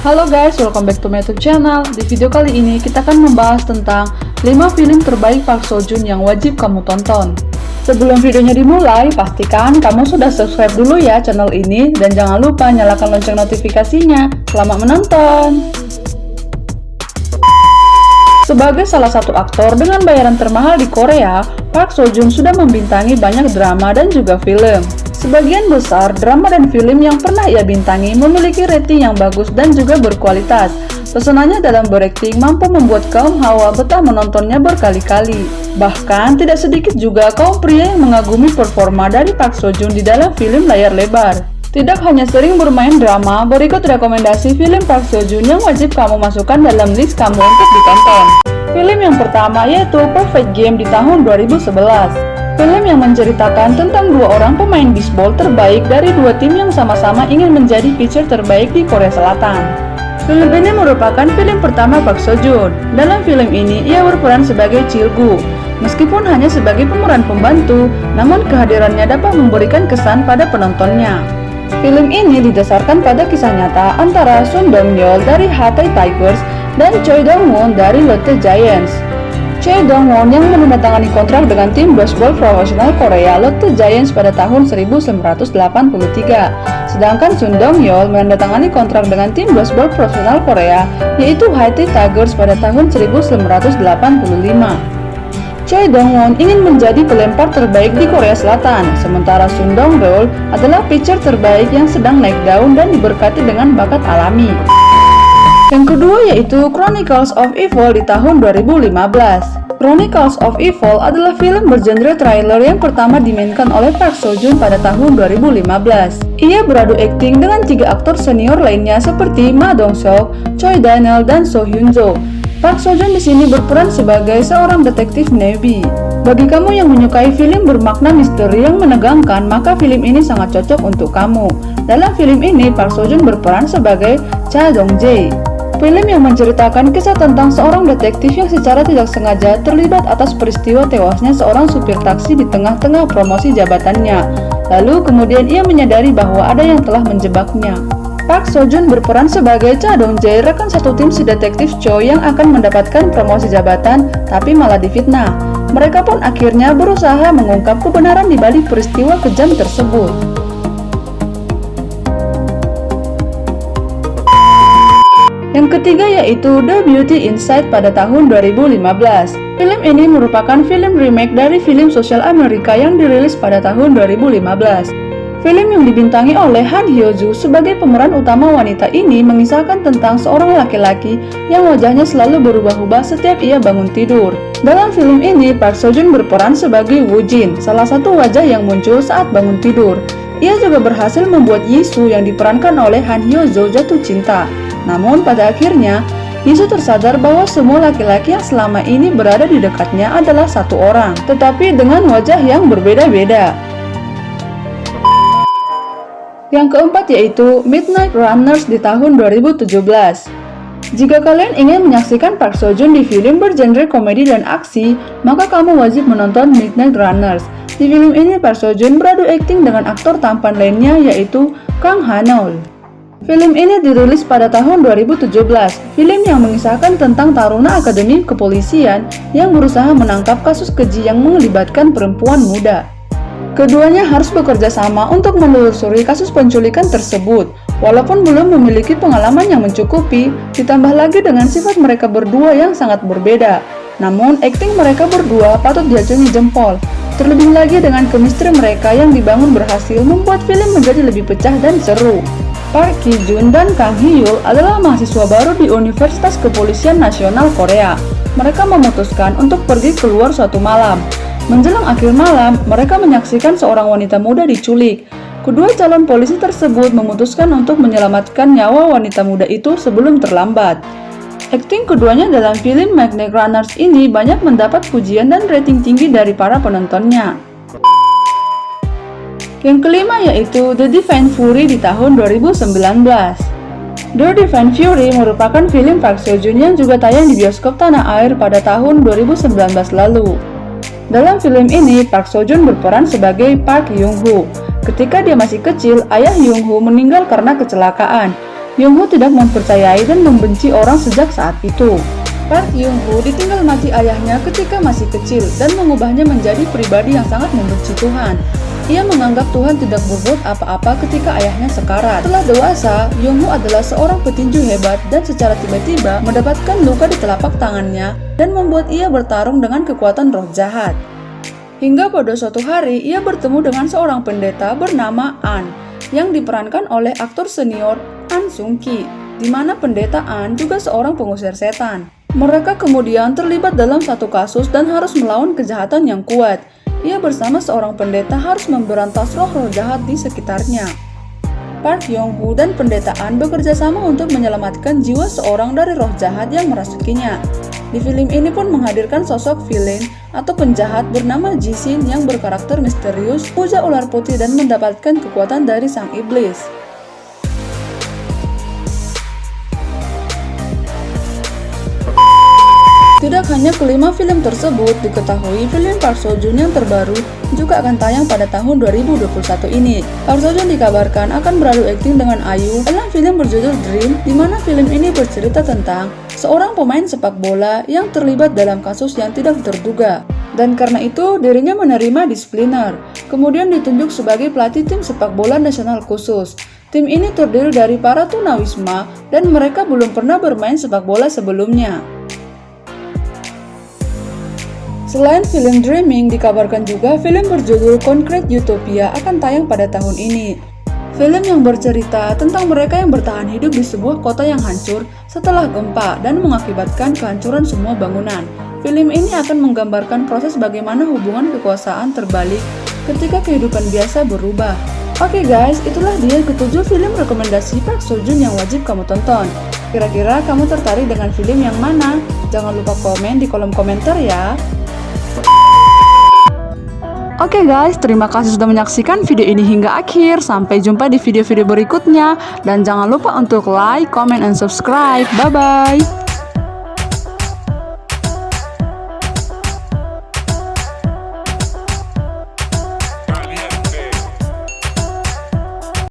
Halo guys, welcome back to my YouTube channel. Di video kali ini kita akan membahas tentang 5 film terbaik Park Seo Joon yang wajib kamu tonton. Sebelum videonya dimulai, pastikan kamu sudah subscribe dulu ya channel ini dan jangan lupa nyalakan lonceng notifikasinya. Selamat menonton! Sebagai salah satu aktor dengan bayaran termahal di Korea, Park Seo Joon sudah membintangi banyak drama dan juga film. Sebagian besar drama dan film yang pernah ia bintangi memiliki rating yang bagus dan juga berkualitas. Pesonanya dalam berakting mampu membuat kaum hawa betah menontonnya berkali-kali. Bahkan tidak sedikit juga kaum pria yang mengagumi performa dari Park Seo Joon di dalam film layar lebar. Tidak hanya sering bermain drama, berikut rekomendasi film Park Seo Joon yang wajib kamu masukkan dalam list kamu untuk ditonton. Film yang pertama yaitu Perfect Game di tahun 2011. Film yang menceritakan tentang dua orang pemain bisbol terbaik dari dua tim yang sama-sama ingin menjadi pitcher terbaik di Korea Selatan. Film ini merupakan film pertama Park Seo Joon. Dalam film ini, ia berperan sebagai Chil-gu. Meskipun hanya sebagai pemeran pembantu, namun kehadirannya dapat memberikan kesan pada penontonnya. Film ini didasarkan pada kisah nyata antara Sun Dong-yeol dari Hathai Tigers dan Choi Dong-won dari Lotte Giants. Choi Dong-won yang menandatangani kontrak dengan tim baseball profesional Korea Lotte Giants pada tahun 1983, sedangkan Sun Dong-yeol menandatangani kontrak dengan tim baseball profesional Korea yaitu Hathai Tigers pada tahun 1985. Choi Dong-won ingin menjadi pelempar terbaik di Korea Selatan, sementara Sun Dong-yeol adalah pitcher terbaik yang sedang naik daun dan diberkati dengan bakat alami. Yang kedua yaitu Chronicles of Evil di tahun 2015. Chronicles of Evil adalah film bergenre thriller yang pertama dimainkan oleh Park Seo Joon pada tahun 2015. Ia beradu akting dengan 3 aktor senior lainnya seperti Ma Dong-seok, Choi Daniel, dan So Hyun-jo. Park Seo Joon di sini berperan sebagai seorang detektif newbie. Bagi kamu yang menyukai film bermakna misteri yang menegangkan, maka film ini sangat cocok untuk kamu. Dalam film ini, Park Seo Joon berperan sebagai Cha Dong-jae. Film yang menceritakan kisah tentang seorang detektif yang secara tidak sengaja terlibat atas peristiwa tewasnya seorang supir taksi di tengah-tengah promosi jabatannya. Lalu kemudian ia menyadari bahwa ada yang telah menjebaknya. Park Seo Joon berperan sebagai Cha Dong-jae, rekan satu tim si detektif Choi yang akan mendapatkan promosi jabatan tapi malah difitnah. Mereka pun akhirnya berusaha mengungkap kebenaran di balik peristiwa kejam tersebut. Yang ketiga yaitu The Beauty Inside pada tahun 2015. Film ini merupakan film remake dari film sosial Amerika yang dirilis pada tahun 2015. Film yang dibintangi oleh Han Hyo-joo sebagai pemeran utama wanita ini mengisahkan tentang seorang laki-laki yang wajahnya selalu berubah-ubah setiap ia bangun tidur. Dalam film ini, Park Seo Joon berperan sebagai Woo Jin, salah satu wajah yang muncul saat bangun tidur. Ia juga berhasil membuat Yi-soo yang diperankan oleh Han Hyo-joo jatuh cinta. Namun pada akhirnya, Yi-soo tersadar bahwa semua laki-laki yang selama ini berada di dekatnya adalah satu orang, tetapi dengan wajah yang berbeda-beda. Yang keempat yaitu Midnight Runners di tahun 2017. Jika kalian ingin menyaksikan Park Seo Joon di film bergenre komedi dan aksi, maka kamu wajib menonton Midnight Runners. Di film ini Park Seo Joon beradu akting dengan aktor tampan lainnya yaitu Kang Ha-neul. Film ini dirilis pada tahun 2017. Film yang mengisahkan tentang taruna akademi kepolisian yang berusaha menangkap kasus keji yang melibatkan perempuan muda. Keduanya harus bekerja sama untuk menelusuri kasus penculikan tersebut. Walaupun belum memiliki pengalaman yang mencukupi, ditambah lagi dengan sifat mereka berdua yang sangat berbeda. Namun, akting mereka berdua patut diacungi jempol. Terlebih lagi dengan chemistry mereka yang dibangun berhasil membuat film menjadi lebih pecah dan seru. Park Ki-joon dan Kang Hee-yul adalah mahasiswa baru di Universitas Kepolisian Nasional Korea. Mereka memutuskan untuk pergi keluar suatu malam. Menjelang akhir malam, mereka menyaksikan seorang wanita muda diculik. Kedua calon polisi tersebut memutuskan untuk menyelamatkan nyawa wanita muda itu sebelum terlambat. Akting keduanya dalam film Midnight Runners ini banyak mendapat pujian dan rating tinggi dari para penontonnya. Yang kelima yaitu The Divine Fury di tahun 2019. The Divine Fury merupakan film Park Seo Joon yang juga tayang di bioskop tanah air pada tahun 2019 lalu. Dalam film ini, Park Seo Joon berperan sebagai Park Young-ho. Ketika dia masih kecil, ayah Young-ho meninggal karena kecelakaan. Young-ho tidak mempercayai dan membenci orang sejak saat itu. Park Young-ho ditinggal mati ayahnya ketika masih kecil dan mengubahnya menjadi pribadi yang sangat membenci Tuhan. Ia menganggap Tuhan tidak berbuat apa-apa ketika ayahnya sekarat. Setelah dewasa, Young-ho adalah seorang petinju hebat dan secara tiba-tiba mendapatkan luka di telapak tangannya dan membuat ia bertarung dengan kekuatan roh jahat. Hingga pada suatu hari, ia bertemu dengan seorang pendeta bernama An yang diperankan oleh aktor senior An Sung-ki, di mana pendeta An juga seorang pengusir setan. Mereka kemudian terlibat dalam satu kasus dan harus melawan kejahatan yang kuat. Ia bersama seorang pendeta harus memberantas roh-roh jahat di sekitarnya. Park Young-ho dan pendeta An bekerja sama untuk menyelamatkan jiwa seorang dari roh jahat yang merasukinya. Di film ini pun menghadirkan sosok villain atau penjahat bernama Jishin yang berkarakter misterius, puja ular putih dan mendapatkan kekuatan dari sang iblis. Tidak hanya kelima film tersebut, diketahui film Park Seo Joon yang terbaru juga akan tayang pada tahun 2021 ini. Park Seo Joon dikabarkan akan beradu akting dengan IU dalam film berjudul Dream, di mana film ini bercerita tentang seorang pemain sepak bola yang terlibat dalam kasus yang tidak terduga. Dan karena itu dirinya menerima disipliner, kemudian ditunjuk sebagai pelatih tim sepak bola nasional khusus. Tim ini terdiri dari para tunawisma dan mereka belum pernah bermain sepak bola sebelumnya. Selain film Dreaming, dikabarkan juga film berjudul Concrete Utopia akan tayang pada tahun ini. Film yang bercerita tentang mereka yang bertahan hidup di sebuah kota yang hancur setelah gempa dan mengakibatkan kehancuran semua bangunan. Film ini akan menggambarkan proses bagaimana hubungan kekuasaan terbalik ketika kehidupan biasa berubah. Oke guys, itulah dia ketujuh film rekomendasi Park Seo Joon yang wajib kamu tonton. Kira-kira kamu tertarik dengan film yang mana? Jangan lupa komen di kolom komentar ya. Oke guys, terima kasih sudah menyaksikan video ini hingga akhir. Sampai jumpa di video-video berikutnya. Dan jangan lupa untuk like, comment, and subscribe. Bye-bye.